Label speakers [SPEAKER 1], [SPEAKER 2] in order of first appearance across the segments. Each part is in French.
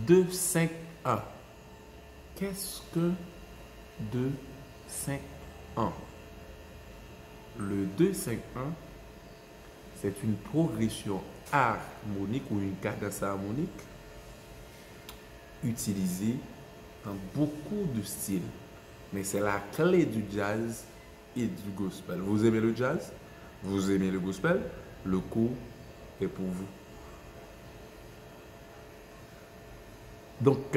[SPEAKER 1] 2, 5, 1. Qu'est-ce que 2, 5, 1? Le 2, 5, 1, c'est une progression harmonique ou une cadence harmonique utilisée dans beaucoup de styles. Mais c'est la clé du jazz et du gospel. Vous aimez le jazz? Vous aimez le gospel? Le cours est pour vous. Donc,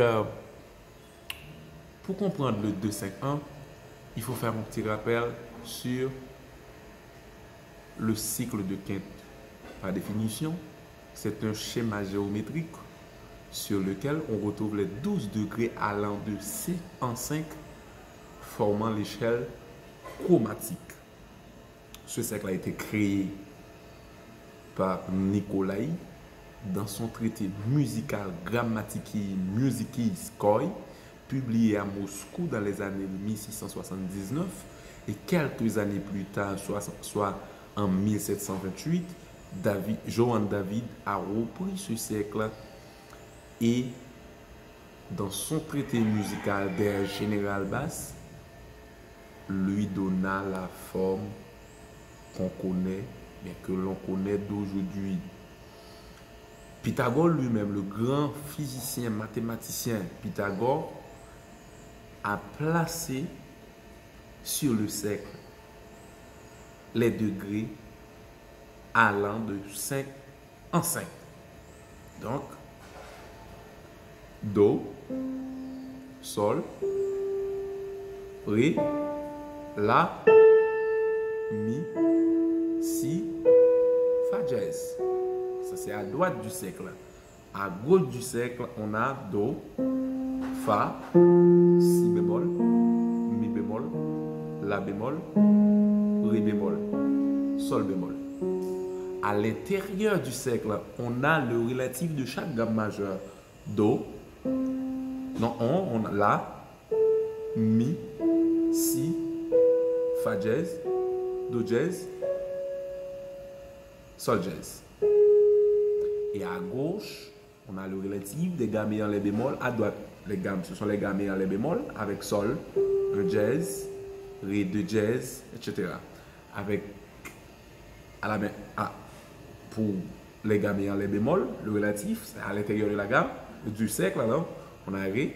[SPEAKER 1] pour comprendre le 2-5-1, il faut faire un petit rappel sur le cycle de quinte. Par définition, c'est un schéma géométrique sur lequel on retrouve les 12 degrés allant de C en 5, formant l'échelle chromatique. Ce cercle a été créé par Nicolai dans son traité musical Grammatiki Musicis Koi, publié à Moscou dans les années 1679, et quelques années plus tard, soit en 1728, Johann David a repris ce cercle et dans son traité musical d'air général basse, lui donna la forme qu'on connaît, mais que l'on connaît d'aujourd'hui. Pythagore lui-même, le grand physicien, mathématicien Pythagore, a placé sur le cercle les degrés allant de 5 en 5. Donc, Do, Sol, Ré, La, Mi, Si, Fa dièse. Ça, c'est à droite du cercle. À gauche du cercle, on a Do, Fa, Si bémol, Mi bémol, La bémol, Ré bémol, Sol bémol. À l'intérieur du cercle, on a le relatif de chaque gamme majeure. Do, non, on a La, Mi, Si, Fa dièse, Do dièse, Sol dièse. Et à gauche, on a le relatif des gammes ayant les bémols. À droite, les gammes, ce sont les gammes ayant les bémols, avec Sol, un dièse, Ré, deux dièse, etc. Avec, à la main, pour les gammes ayant les bémols, le relatif, c'est à l'intérieur de la gamme, du cercle, alors, on a Ré,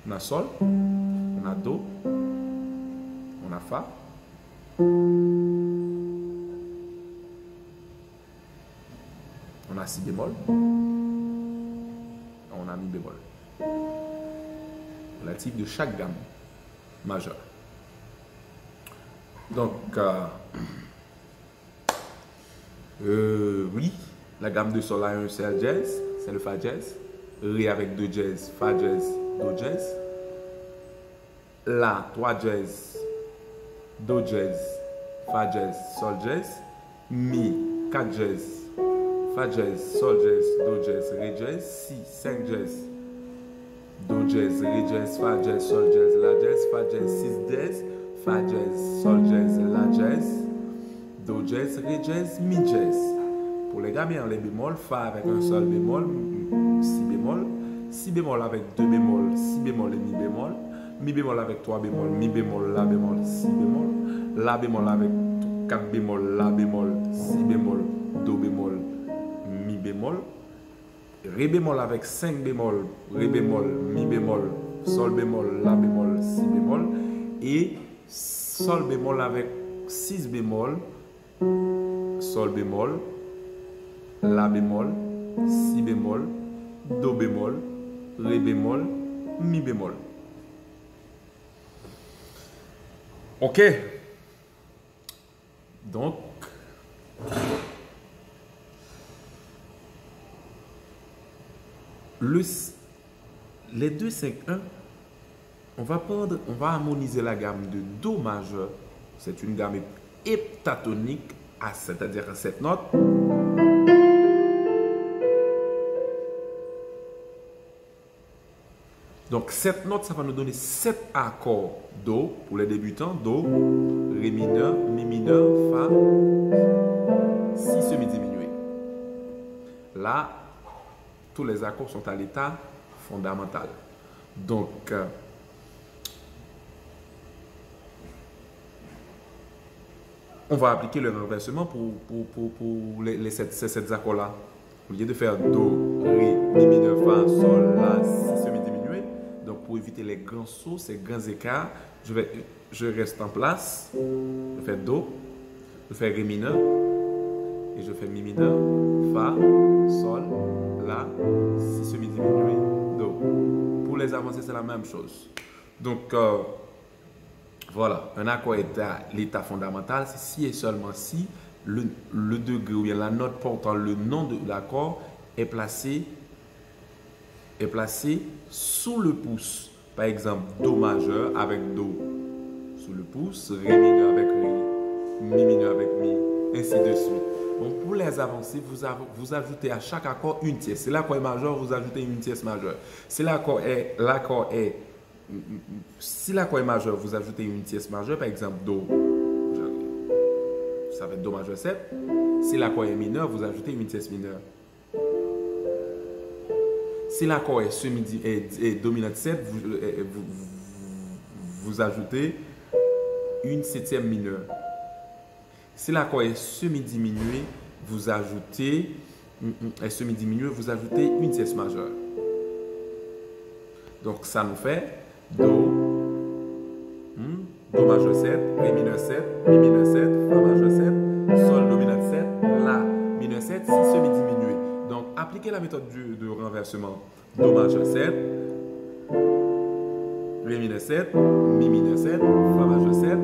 [SPEAKER 1] on a Sol, on a Do, on a Fa, on a Si bémol, on a Mi bémol. Relatif de chaque gamme majeure. Donc, oui, la gamme de Sol a un seul dièse, c'est le Fa dièse. Ré avec deux dièses, Fa dièse, Do dièse. La, trois dièses, Do dièse, Fa dièse, Sol dièse. Mi, quatre dièses, Fa dièse, Sol dièse, Do dièse, Ré dièse. Si, 5 dièses, Do dièse, Ré dièse, Fa dièse, Sol dièse, La dièse, Fa dièse, 6 dièse, Fa dièse, Sol dièse, La dièse, Do dièse, Ré dièse, Mi dièse. Pour les gammes en les bémol, Fa avec un Sol bémol, Si bémol avec 2 bémol, Si bémol et Mi bémol avec 3 bémol, Mi bémol, La bémol, Si bémol, La bémol avec 4 bémol, La bémol, Si bémol, Do bémol, Mi bémol, Ré bémol avec 5 bémol, Ré bémol, Mi bémol, Sol bémol, La bémol, Si bémol, et Sol bémol avec 6 bémol, Sol bémol, La bémol, Si bémol, Do bémol, Ré bémol, Mi bémol. Ok. Donc, les 2, 5, 1, on va harmoniser la gamme de Do majeur. C'est une gamme heptatonique, c'est-à-dire à 7 notes. Donc, 7 notes, ça va nous donner 7 accords Do pour les débutants. Do, Ré mineur, Mi mineur, Fa, Si semi-diminué. là, tous les accords sont à l'état fondamental. Donc, on va appliquer le renversement pour ces 7 accords-là. Au lieu de faire Do, Ré, Mi mineur, Fa, Sol, La, Si semi-diminué, donc pour éviter les grands sauts, ces grands écarts, je reste en place, je fais Do, je fais Ré mineur, et je fais Mi mineur, Fa, Sol, La, Si semi-diminué, Do. Pour les avancées, c'est la même chose. Donc, voilà, un accord est à l'état fondamental, c'est si et seulement si le degré ou bien la note portant le nom de l'accord est placé sous le pouce. Par exemple, Do majeur avec Do sous le pouce, Ré mineur avec Ré, Mi mineur avec Mi, ainsi de suite. Donc, pour les avancées, vous ajoutez à chaque accord une tierce. Si l'accord est majeur, vous ajoutez une tierce majeure. Si l'accord est majeur, vous ajoutez une tierce majeure, par exemple Do, ça va être Do majeur 7. Si l'accord est mineur, vous ajoutez une tierce mineure. Si l'accord est dominante 7, vous ajoutez une septième mineure. Si l'accord est semi-diminué, vous ajoutez une tierce majeure. Donc, ça nous fait Do, Do majeur 7, Ré mineur 7, Mi mineur 7, Fa majeur 7, Sol dominante 7, La mineur 7, Si semi-diminué. Donc, appliquez la méthode de renversement. Do majeur 7, Ré mineur 7, Mi mineur 7, Fa majeur 7,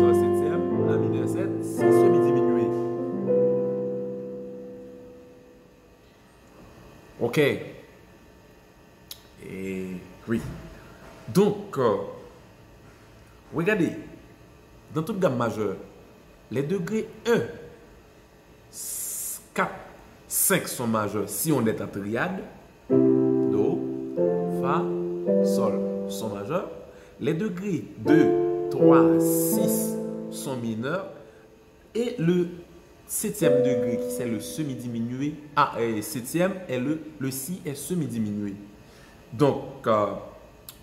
[SPEAKER 1] Sol septième, La mineur 7, Si semi-diminué. OK. Et oui. Donc, regardez, dans toute gamme majeure, les degrés 1, 4, 5 sont majeurs si on est en triade. Do, Fa, Sol sont majeurs. Les degrés 2, 3, 6 sont mineurs. Et le septième degré, qui c'est le semi-diminué, septième, et le Si est semi-diminué. Donc,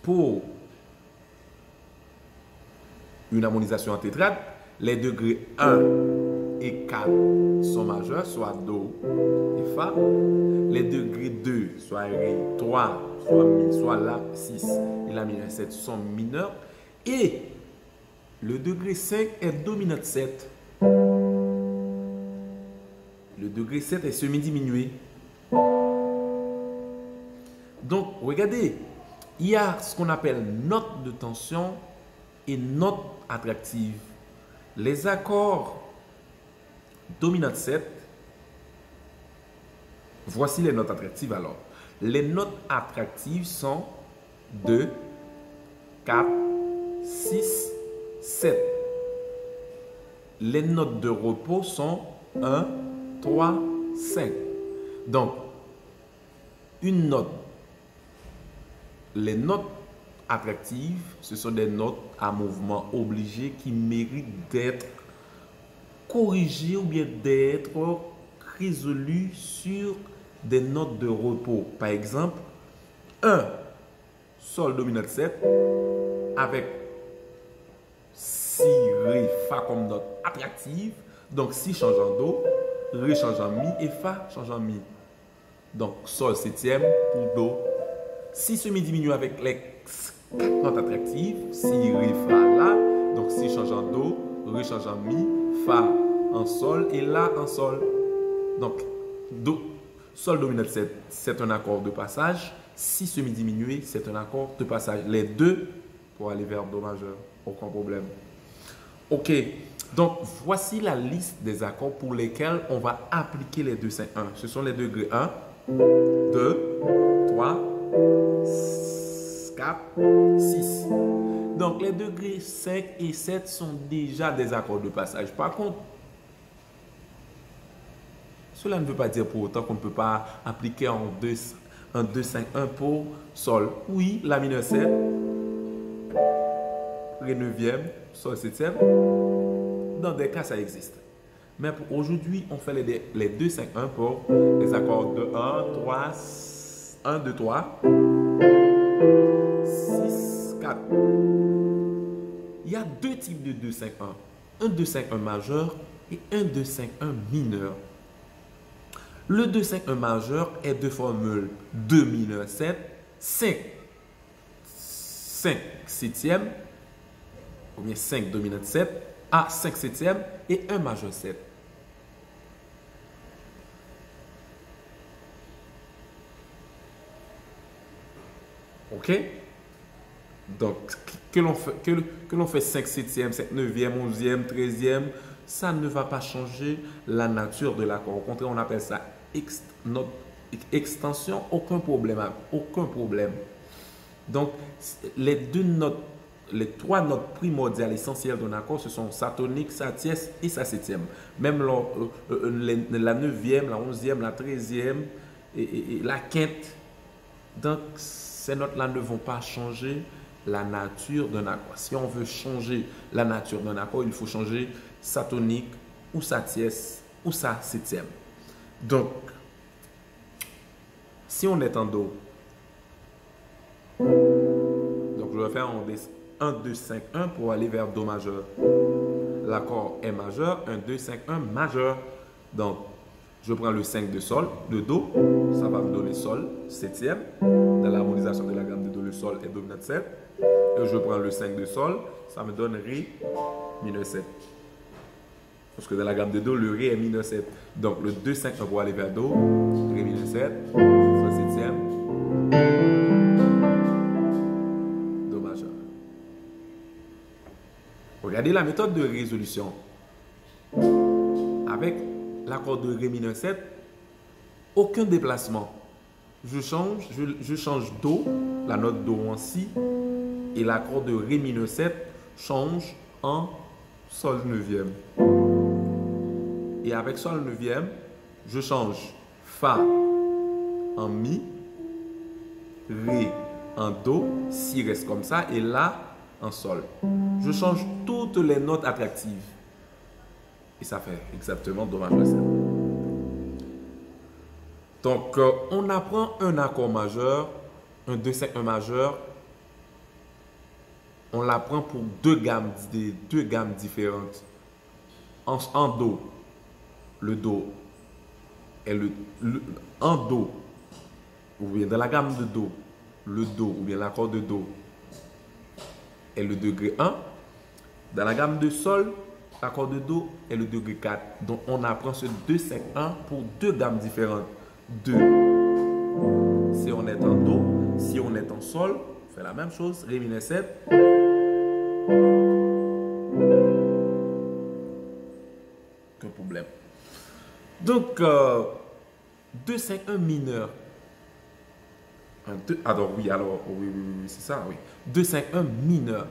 [SPEAKER 1] pour une harmonisation en tétrade, les degrés 1 et 4 sont majeurs, soit Do et Fa. Les degrés 2, soit Ré, 3, soit Mi, soit La, 6 et La mineur 7 sont mineurs. Et le degré 5 est dominante 7. Le degré 7 est semi-diminué. Donc, regardez, il y a ce qu'on appelle note de tension et note attractive. Les accords dominante 7, voici les notes attractives alors. Les notes attractives sont 2, 4, 6, 7. Les notes de repos sont 1, 3, 5. Donc, une note. Les notes attractives, ce sont des notes à mouvement obligé qui méritent d'être corrigées ou bien d'être résolues sur des notes de repos. Par exemple, 1, Sol dominante 7, avec Si, Ré, Fa comme note attractive. Donc, Si change en Do, Ré change en Mi et Fa change en Mi. Donc, Sol septième pour Do. Si semi-diminue avec les 4 notes attractives, Si, Ré, Fa, La. Donc, Si change en Do, Ré change en Mi, Fa en Sol et La en Sol. Donc, Do, Sol dominante 7, c'est un accord de passage. Si semi-diminué, c'est un accord de passage. Les deux pour aller vers Do majeur. Aucun problème. OK. Donc, voici la liste des accords pour lesquels on va appliquer les 2, 5, 1. Ce sont les degrés 1, 2, 3, 4, 6. Donc, les degrés 5 et 7 sont déjà des accords de passage. Par contre, cela ne veut pas dire pour autant qu'on ne peut pas appliquer un 2, 5, 1 pour Sol. Oui, La mineur 7, Ré 9e, Sol 7e. Dans des cas, ça existe. Mais pour aujourd'hui, on fait les 2, 5, 1 pour les accords de 1, 3, 1, 2, 3, 6, 4. Il y a deux types de 2, 5, 1. Un 2, 5, 1 majeur et un 2, 5, 1 mineur. Le 2, 5, 1 majeur est de formule 2 mineur 7, 5 septième, ou bien 5 dominante 7, à 5 septième et 1 majeur 7. OK? Donc, que l'on fait 5 septième, 5 neuvième, 11e, 13e, ça ne va pas changer la nature de l'accord. Au contraire, on appelle ça extension, aucun problème. Aucun problème. Donc, les trois notes primordiales essentielles d'un accord, ce sont sa tonique, sa tierce et sa septième. Même la neuvième, la 11e, la 13e et la quinte. Donc, ces notes-là ne vont pas changer la nature d'un accord. Si on veut changer la nature d'un accord, il faut changer sa tonique ou sa tierce ou sa septième. Donc, si on est en Do, donc je vais faire 1, 2, 5, 1 pour aller vers Do majeur. L'accord est majeur, 1, 2, 5, 1 majeur. Donc, je prends le 5 de Sol, de Do, ça va me donner Sol, septième. Dans l'harmonisation de la gamme de Do, le Sol est dominante 7. Et je prends le 5 de Sol, ça me donne Ré mineur 7. Parce que dans la gamme de Do, le Ré est mineur 7. Donc le 2, 5 pour aller vers Do, Ré mineur 7, Sol septième, Do majeur. Regardez la méthode de résolution. Avec l'accord de Ré mineur 7, aucun déplacement. Je change Do, la note Do en Si, et l'accord de Ré mineur 7 change en Sol neuvième. Et avec Sol neuvième, je change Fa en Mi, Ré en Do, Si reste comme ça, et La en Sol. Je change toutes les notes attractives. Et ça fait exactement Do majeur 7. Donc, on apprend un accord majeur, un 2, 5, 1 majeur. On l'apprend pour deux gammes différentes. En Do, le Do est en Do, ou bien dans la gamme de Do, le Do, ou bien l'accord de Do est le degré 1. Dans la gamme de Sol, l'accord de Do est le degré 4. Donc, on apprend ce 2, 5, 1 pour deux gammes différentes. 2. Si on est en Do, si on est en Sol, on fait la même chose. Ré mineur 7. Aucun problème. Donc, 2, 5, 1 mineur. Alors, oui, c'est ça, oui. 2, 5, 1 mineur.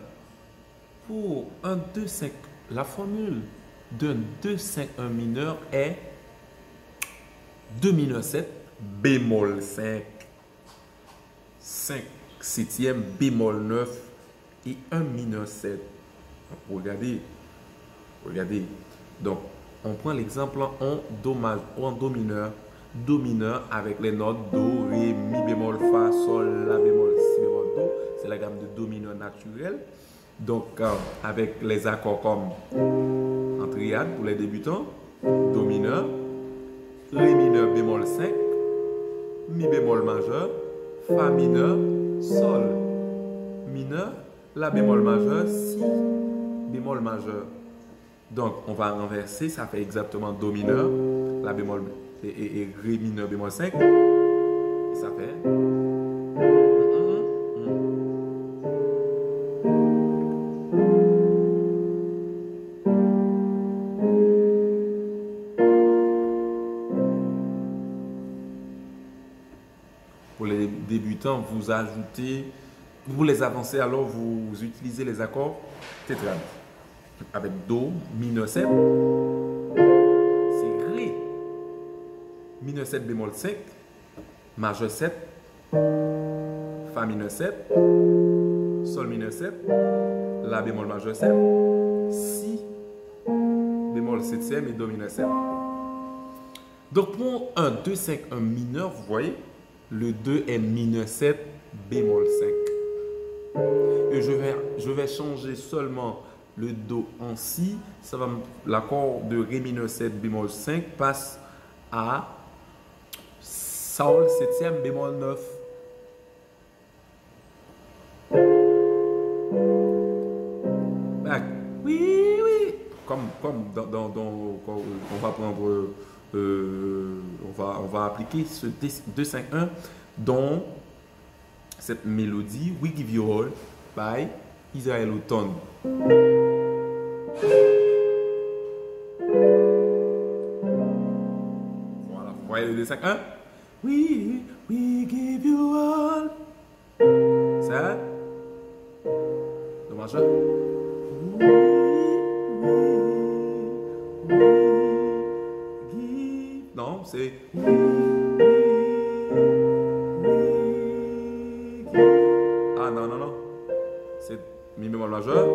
[SPEAKER 1] Pour un 2, 5, la formule d'un 2, 5, 1 mineur est 2 mineur 7, bémol 5, 5 septième, bémol 9 et 1 mineur 7. Regardez. Donc, on prend l'exemple en Do mineur. Do mineur avec les notes Do, Ré, Mi bémol, Fa, Sol, La bémol, Si bémol, Do. C'est la gamme de Do mineur naturelle. Donc, avec les accords comme en triade pour les débutants, Do mineur, Ré mineur bémol 5, Mi bémol majeur, Fa mineur, Sol mineur, La bémol majeur, Si bémol majeur. Donc, on va renverser, ça fait exactement Do mineur, La bémol et Ré mineur bémol 5. Et ça fait. Pour les débutants, vous ajoutez, pour les avancer, alors vous utilisez les accords tétrades. Avec Do mineur 7, c'est Ré mineur 7 bémol 5, majeur 7, Fa mineur 7, Sol mineur 7, La bémol majeur 7, Si bémol bémol septième et do mineur 7. Donc pour un 2, 5, 1 mineur, vous voyez, le 2 est mineur 7, bémol 5. Et je vais changer seulement le do en si. Ça va, l'accord de ré mineur 7, bémol 5 passe à sol septième, bémol 9. Oui, oui. Comme on va prendre, on va appliquer ce 2, 5, 1 dans cette mélodie We Give You All by Israel Houghton. Voilà, vous voyez le 2, 5, 1. We give you all. Ça, dommage. Non, c'est ah non, non, non. C'est mi bémol majeur.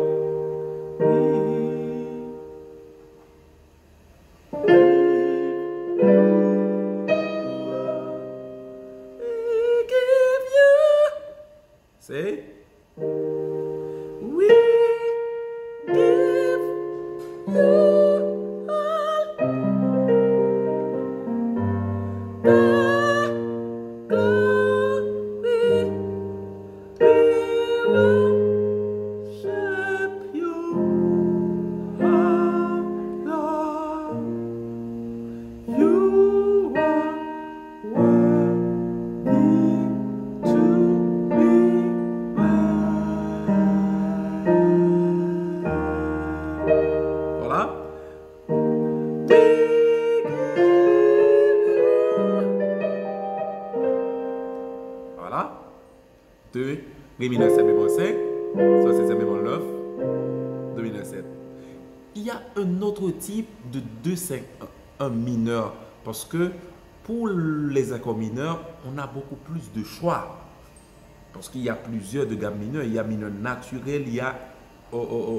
[SPEAKER 1] C'est we give you all the glory. We worship you, our Lord. You are worthy to be voilà. Voilà. 2, ré mineur 7 bémol 5, sol septième bémol 9, do mineur 7. Il y a un autre type de 2, 5, 1 mineur parce que pour les accords mineurs, on a beaucoup plus de choix. Parce qu'il y a plusieurs de gammes mineures. Il y a mineur naturel, il y a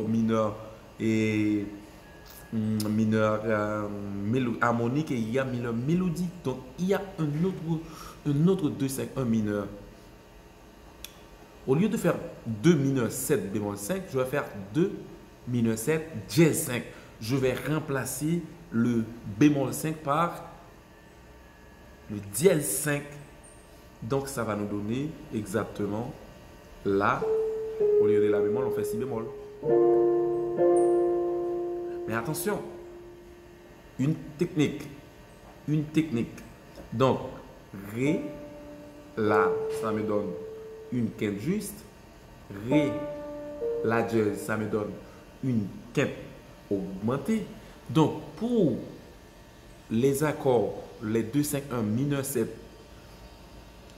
[SPEAKER 1] mineur et mineur harmonique et il y a mineur mélodique. Donc il y a un autre 2, 5, 1 mineur. Au lieu de faire 2 mineur 7 bémol 5, je vais faire 2 mineur 7 dièse 5. Je vais remplacer le bémol 5 par le dièse 5. Donc ça va nous donner exactement là, au lieu de la bémol, on fait si bémol. Mais attention, une technique. Donc, ré, là, ça me donne une quinte juste. Ré, la dièse, ça me donne une quinte augmentée. Donc, pour les accords, les 2, 5, 1, mineur 7,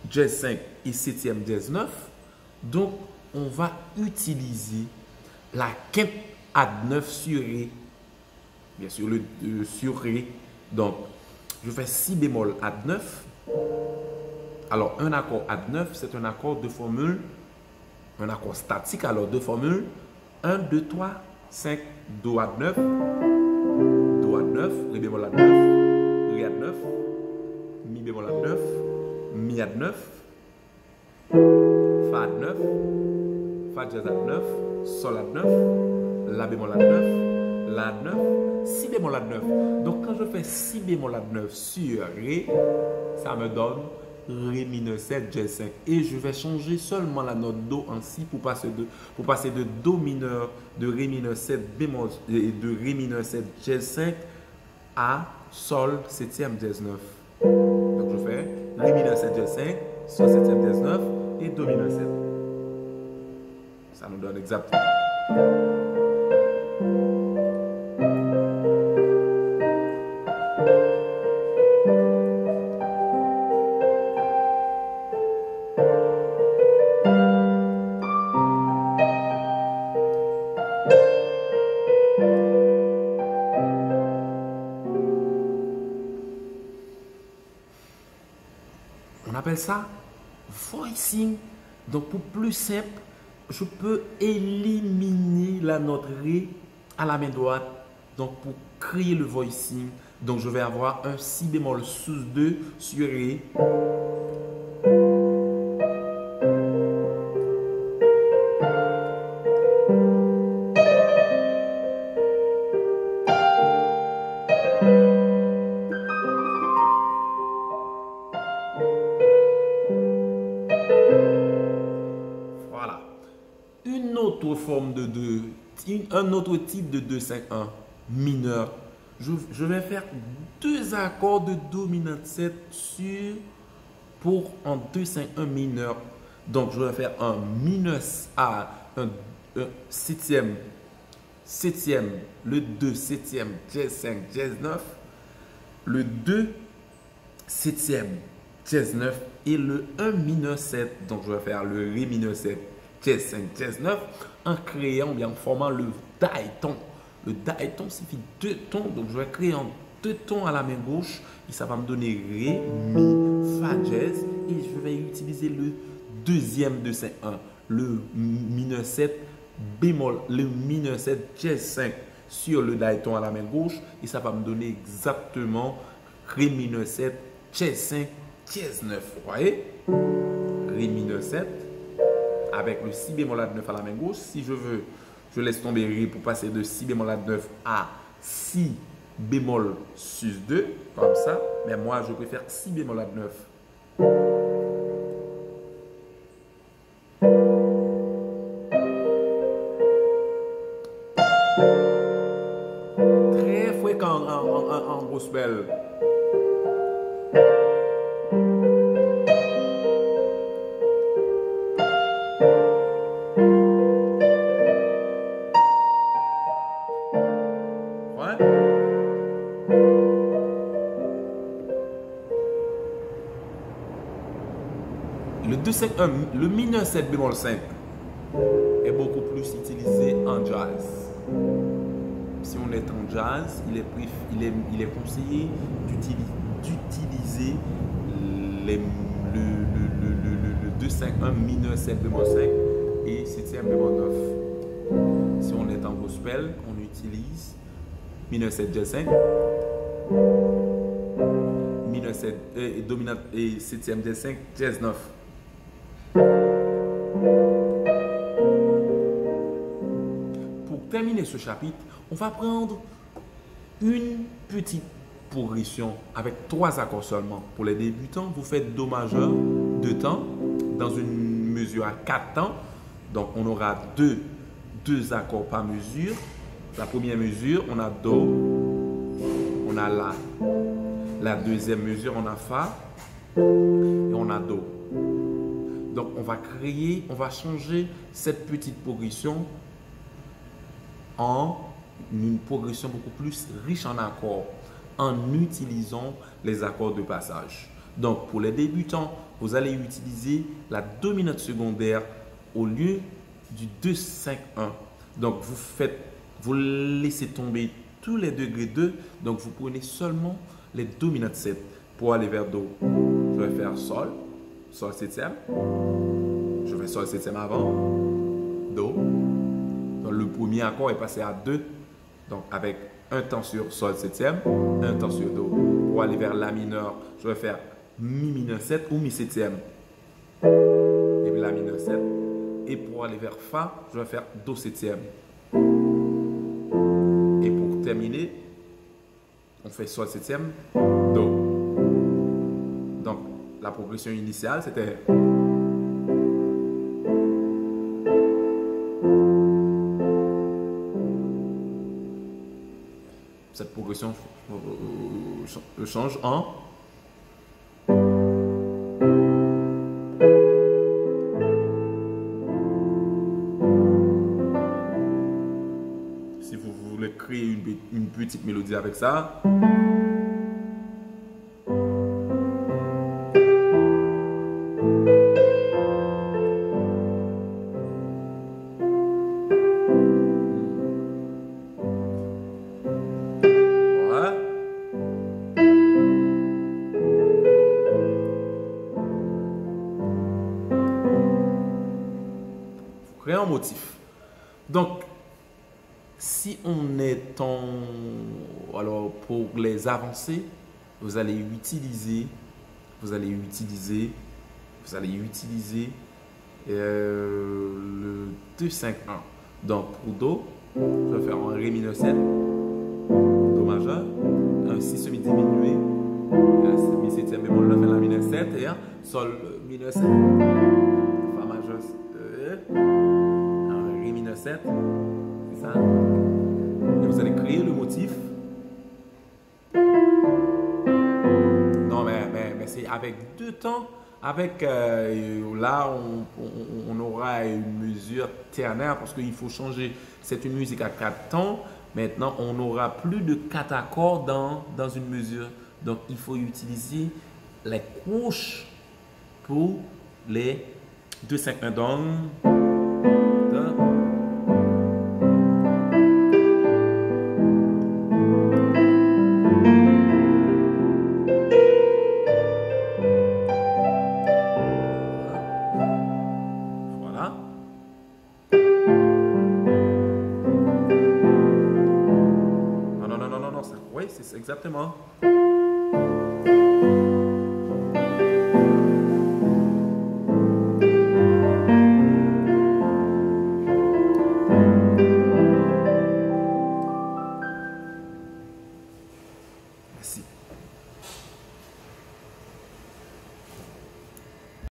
[SPEAKER 1] dièse 5 et 7e dièse 9, donc on va utiliser la quinte add 9 sur ré. Bien sûr, le sur ré. Donc, je fais si bémol add 9. Alors, un accord add 9, c'est un accord de formule, un accord statique, alors de formule 1, 2, 3, 5, do add 9, ré bémol add 9, ré add 9, mi bémol add 9, mi add 9, fa add 9, fa dièse add 9, sol add 9, la bémol add 9, la add 9, si bémol add 9. Donc quand je fais si bémol add 9 sur ré, ça me donne ré mineur 7 dièse 5 et je vais changer seulement la note do en si pour passer de do mineur de ré mineur 7 bémol et de ré mineur 7 dièse 5 à sol 7e dièse 9. Donc je fais ré mineur 7 dièse 5, sol 7e dièse 9 et do mineur 7. Ça nous donne exactement. On appelle ça voicing. Donc pour plus simple, je peux éliminer la note ré à la main droite. Donc pour créer le voicing. Donc je vais avoir un si bémol sus 2 sur Ré. Voilà. Une autre forme de 2, un autre type de 2-5-1 mineur. Je vais faire deux accords de dominante 7 pour un 2-5-1 mineur. Donc je vais faire un mineur A, un septième, le 2 septième, jazz 5, jazz 9, le 2 septième, jazz 9 et le 1 mineur 7. Donc je vais faire le Ré mineur 7, jazz 5, jazz 9 en créant, bien en formant le diaton. Le diaton signifie deux tons, donc je vais créer en deux tons à la main gauche et ça va me donner Ré, Mi, Fa jazz et je vais utiliser le deuxième de 5-1, le mineur 7 bémol, le mineur 7 jazz 5 sur le diaton à la main gauche et ça va me donner exactement Ré mineur 7 jazz 5 jazz 9. Vous voyez? Ré mineur 7 avec le si bémol à 9 à la main gauche. Si je veux, je laisse tomber Ré pour passer de si bémol à 9 à si bémol sus 2, comme ça. Mais moi, je préfère si bémol à 9. Très fréquent en gospel. Le 2-5-1, le mineur 7 bémol 5 est beaucoup plus utilisé en jazz. Si on est en jazz, il est conseillé d'utiliser le 2-5-1 mineur 7 bémol 5 et 7e bémol 9. Si on est en gospel, on utilise mineur 7 jazz 5, mineur 7 dominante et 7e jazz 5 jazz 9. Pour terminer ce chapitre, on va prendre une petite progression avec 3 accords seulement. Pour les débutants, vous faites Do majeur 2 temps dans une mesure à 4 temps. Donc on aura deux accords par mesure. La première mesure, on a Do, on a La. La deuxième mesure, on a Fa et on a Do. Donc, on va changer cette petite progression en une progression beaucoup plus riche en accords en utilisant les accords de passage. Donc, pour les débutants, vous allez utiliser la dominante secondaire au lieu du 2-5-1. Donc, vous laissez tomber tous les degrés 2. Donc, vous prenez seulement les dominantes 7 pour aller vers Do. Je vais faire Sol. Sol septième, je fais Sol septième avant, Do. Donc le premier accord est passé à 2, donc avec un temps sur Sol septième, un temps sur Do. Pour aller vers La mineur, je vais faire Mi mineur 7 ou Mi septième, et puis La mineur 7. Et pour aller vers Fa, je vais faire Do septième. Et pour terminer, on fait Sol septième, Do. Donc, la progression initiale, c'était cette progression change en si vous voulez créer une petite mélodie avec ça. Créer un motif. Donc, Si on est en... Alors, pour les avancées, vous allez utiliser, vous allez utiliser, vous allez utiliser le 2-5-1. Donc, pour Do, je vais faire un Ré mineur 7, Do majeur, un Si semi diminué, mi septième bémol, on fait la mineur 7 et un Sol mineur 7, Fa majeur, un Ré mineur 7, c'est ça. Et vous allez créer le motif. Non, mais c'est avec deux temps. Avec là, on aura une mesure ternaire parce qu'il faut changer. C'est une musique à 4 temps. Maintenant, on n'aura plus de 4 accords dans une mesure. Donc, il faut utiliser les couches pour les 2-5-1 don. Voilà. Non, non, non, non, non, non. Oui, c'est exactement.